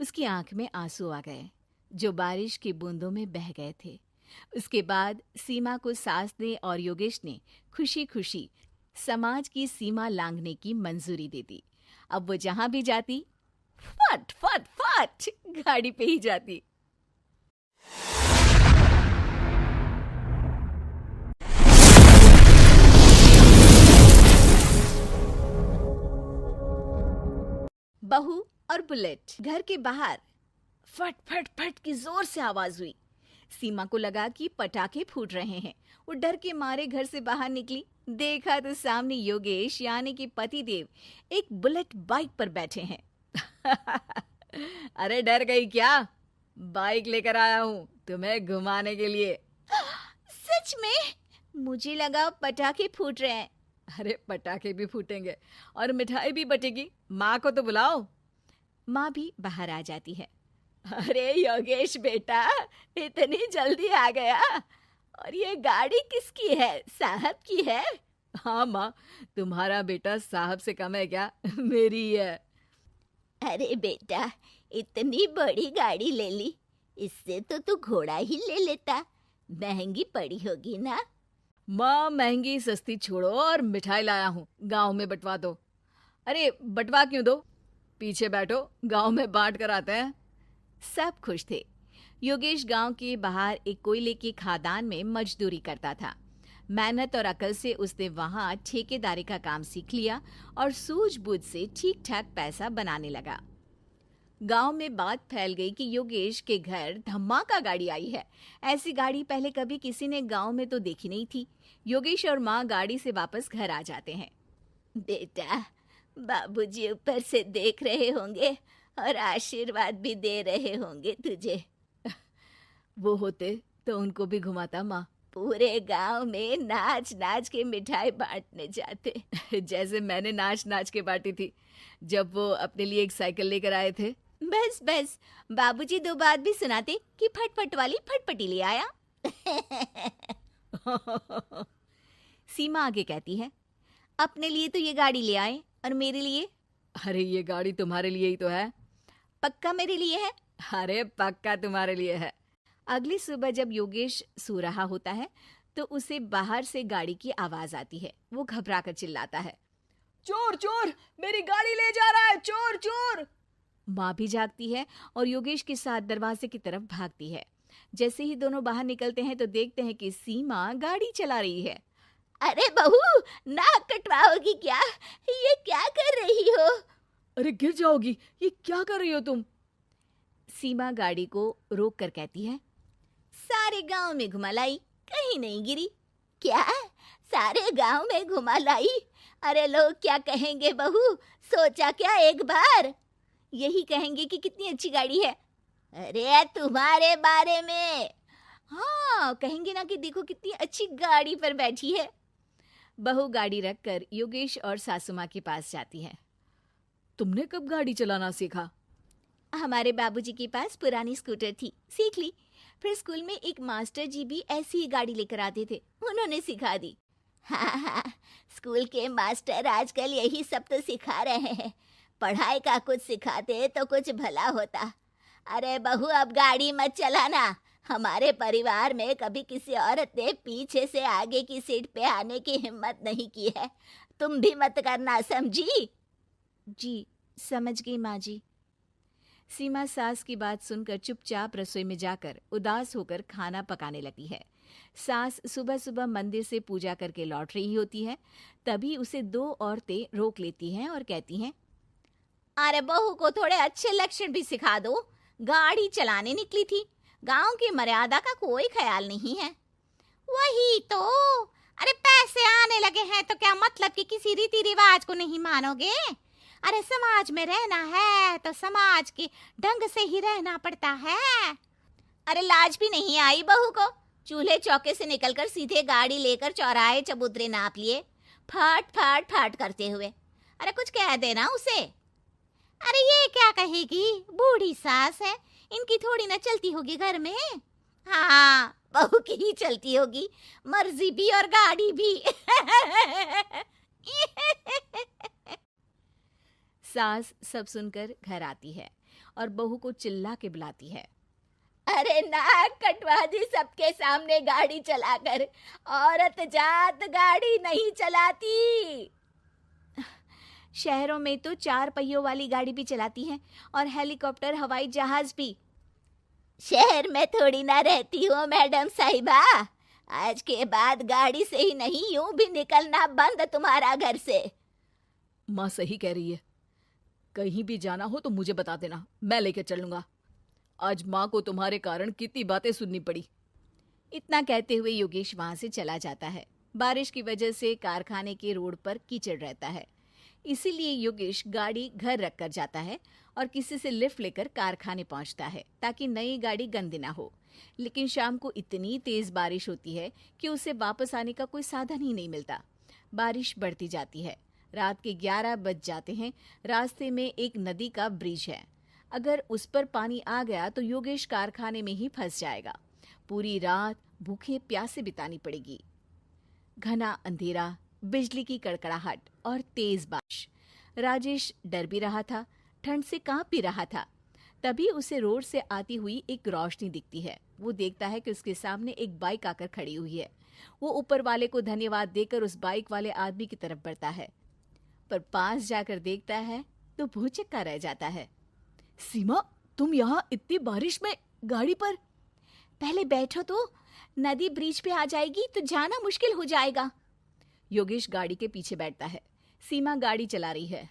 उसकी आंख में आंसू आ गए जो बारिश की बूंदों में बह गए थे। उसके बाद सीमा को सास ने और योगेश ने खुशी खुशी समाज की सीमा लांघने की मंजूरी दे दी। अब वो जहां भी जाती फट फट फट गाड़ी पे ही जाती। बहू और बुलेट। घर के बाहर फट फट फट की जोर से आवाज हुई। सीमा को लगा कि पटाखे फूट रहे हैं। वो डर के मारे घर से बाहर निकली। देखा तो सामने योगेश यानी कि पतिदेव एक बुलेट बाइक पर बैठे हैं। अरे डर गई क्या? बाइक लेकर आया हूँ तुम्हें घुमाने के लिए। सच में? मुझे लगा पटाखे फूट रहे हैं। अरे पटाखे भी फूटेंगे और मिठाई भी बटेगी। माँ को तो बुलाओ। माँ भी बाहर आ जाती है। अरे योगेश बेटा, इतनी जल्दी आ गया? और ये गाड़ी किसकी है? साहब की है? हाँ माँ, तुम्हारा बेटा साहब से कम है क्या? मेरी ही है। अरे बेटा, इतनी बड़ी गाड़ी ले ली, इससे तो तू घोड़ा ही ले लेता। महंगी पड़ी होगी ना? माँ महंगी सस्ती छोड़ो और मिठाई लाया हूँ, गांव में बंटवा दो। अरे बंटवा क्यों दो? पीछे बैठो, गांव में बांट कर आते हैं। सब खुश थे। योगेश गांव के बाहर एक कोयले की खदान में मजदूरी करता था। मेहनत और अकल से उसने वहां ठेकेदारी का काम सीख लिया और सूझबूझ से ठीक ठाक पैसा बनाने लगा। गांव में बात फैल गई कि योगेश के घर धमाका गाड़ी आई है। ऐसी गाड़ी पहले कभी किसी ने गांव में तो देखी नहीं थी। योगेश और माँ गाड़ी से वापस घर आ जाते हैं। बेटा, बाबूजी ऊपर से देख रहे होंगे और आशीर्वाद भी दे रहे होंगे तुझे। वो होते तो उनको भी घुमाता माँ। पूरे गांव में नाच नाच के मिठाई बांटने जाते। जैसे मैंने नाच नाच के बांटी थी जब वो अपने लिए एक साइकिल लेकर आए थे। बस बस, बाबूजी दो बात भी सुनाते कि फटफट वाली फटफटी ले आया। सीमा आगे कहती है, अपने लिए तो ये गाड़ी ले आए और मेरे लिए? अरे ये गाड़ी तुम्हारे लिए ही तो है। पक्का मेरे लिए है? अरे पक्का तुम्हारे लिए है। अगली सुबह जब योगेश सो रहा होता है तो उसे बाहर से गाड़ी की आवाज आती है। वो घबराकर चिल्लाता है, चोर चोर, मेरी गाड़ी ले जा रहा है, चोर चोर। माँ भी जागती है और योगेश के साथ दरवाजे की तरफ भागती है। जैसे ही दोनों बाहर निकलते हैं तो देखते हैं कि सीमा गाड़ी चला रही है। अरे बहू, नाक कटवाओगी क्या? ये क्या कर रही हो? अरे गिर जाओगी, ये क्या कर रही हो तुम? सीमा गाड़ी को रोक कर कहती है, सारे गांव में घुमा लाई, कहीं नहीं गिरी। क्या? सारे गांव में घुमा लाई? अरे लोग क्या कहेंगे बहू? सोचा क्या एक बार? यही कहेंगे कि कितनी अच्छी गाड़ी है। अरे तुम्हारे बारे में। हाँ कहेंगे ना कि देखो कितनी अच्छी गाड़ी पर बैठी है। बहू गाड़ी रखकर योगेश और सासू माँ के पास जाती है। तुमने कब गाड़ी चलाना सीखा? हमारे बाबूजी के पास पुरानी स्कूटर थी, सीख ली। फिर स्कूल में एक मास्टर जी भी ऐसी ही गाड़ी लेकर आते थे, उन्होंने सिखा दी। हाँ हाँ, स्कूल के मास्टर आजकल यही सब तो सिखा रहे हैं। पढ़ाई का कुछ सिखाते तो कुछ भला होता। अरे बहू, अब गाड़ी मत चलाना। हमारे परिवार में कभी किसी औरत ने पीछे से आगे की सीट पे आने की हिम्मत नहीं की है। तुम भी मत करना, समझी? जी समझ गई माँ जी। सीमा सास की बात सुनकर चुपचाप रसोई में जाकर उदास होकर खाना पकाने लगती है। सास सुबह सुबह मंदिर से पूजा करके लौट रही होती है। तभी उसे दो औरतें रोक लेती हैं और कहती हैं, अरे बहू को थोड़े अच्छे लक्षण भी सिखा दो। गाड़ी चलाने निकली थी, गांव की मर्यादा का कोई ख्याल नहीं है। वही तो। अरे पैसे आने लगे हैं तो क्या मतलब कि किसी रीति रिवाज को नहीं मानोगे? अरे समाज में रहना है तो समाज के ढंग से ही रहना पड़ता है। अरे लाज भी नहीं आई बहू को? चूल्हे चौके से निकलकर सीधे गाड़ी लेकर चौराहे चबूतरे नाप लिए, फट फट फट करते हुए। अरे कुछ कह देना उसे। अरे ये क्या कहेगी? बूढ़ी सास है, इनकी थोड़ी ना चलती होगी घर में। हाँ, बहू की ही चलती होगी, मर्जी भी और गाड़ी भी। सास सब सुनकर घर आती है और बहू को चिल्ला के बुलाती है। अरे नाक कटवा दी सबके सामने गाड़ी चलाकर। औरत जात गाड़ी नहीं चलाती। शहरों में तो 4 पहियों वाली गाड़ी भी चलाती हैं और हेलीकॉप्टर, हवाई जहाज भी। शहर में थोड़ी ना रहती हो मैडम साहिबा। आज के बाद गाड़ी से ही नहीं, यूं भी निकलना बंद तुम्हारा घर से। माँ सही कह रही है, कहीं भी जाना हो तो मुझे बता देना, मैं लेकर चलूंगा। आज माँ को तुम्हारे कारण कितनी बातें सुननी पड़ी। इतना कहते हुए योगेश वहां से चला जाता है। बारिश की वजह से कारखाने के रोड पर कीचड़ रहता है, इसीलिए योगेश गाड़ी घर रख कर जाता है और किसी से लिफ्ट लेकर कारखाने पहुंचता है ताकि नई गाड़ी गंदी ना हो। लेकिन शाम को इतनी तेज बारिश होती है कि उसे वापस आने का कोई साधन ही नहीं मिलता। बारिश बढ़ती जाती है, रात के 11 बज जाते हैं। रास्ते में एक नदी का ब्रिज है, अगर उस पर पानी आ गया तो योगेश कारखाने में ही फंस जाएगा। पूरी रात भूखे प्यासे बितानी पड़ेगी। घना अंधेरा, बिजली की कड़कड़ाहट और तेज बारिश। राजेश डर भी रहा था, ठंड से कांप भी रहा था। तभी उसे रोड से आती हुई एक रोशनी दिखती है। वो देखता है कि उसके सामने एक बाइक आकर खड़ी हुई है। वो ऊपर वाले को धन्यवाद देकर उस बाइक वाले आदमी की तरफ बढ़ता है, पर पास जाकर देखता है तो भौचक्का रह जाता है। सीमा, तुम यहाँ इतनी बारिश में गाड़ी पर? पहले बैठो तो, नदी ब्रिज पे आ जाएगी तो जाना मुश्किल हो जाएगा। योगेश गाड़ी के पीछे बैठता है। सीमा गाड़ी चला रही है।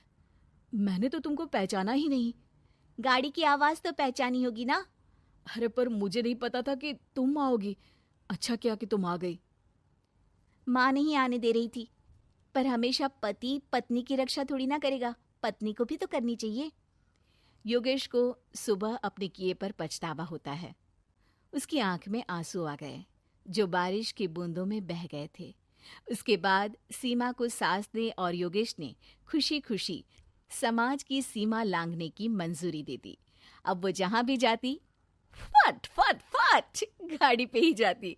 मैंने तो तुमको पहचाना ही नहीं। गाड़ी की आवाज तो पहचानी होगी ना। अरे पर मुझे नहीं पता था कि तुम आओगी। अच्छा किया कि तुम आ गई। माँ नहीं आने दे रही थी, पर हमेशा पति पत्नी की रक्षा थोड़ी ना करेगा, पत्नी को भी तो करनी चाहिए। योगेश को सुबह अपने किए पर पछतावा होता है। उसकी आंख में आंसू आ गए जो बारिश की बूंदों में बह गए थे। उसके बाद सीमा को सास ने और योगेश ने खुशी खुशी समाज की सीमा लांघने की मंजूरी दे दी। अब वो जहां भी जाती फट फट फट गाड़ी पे ही जाती।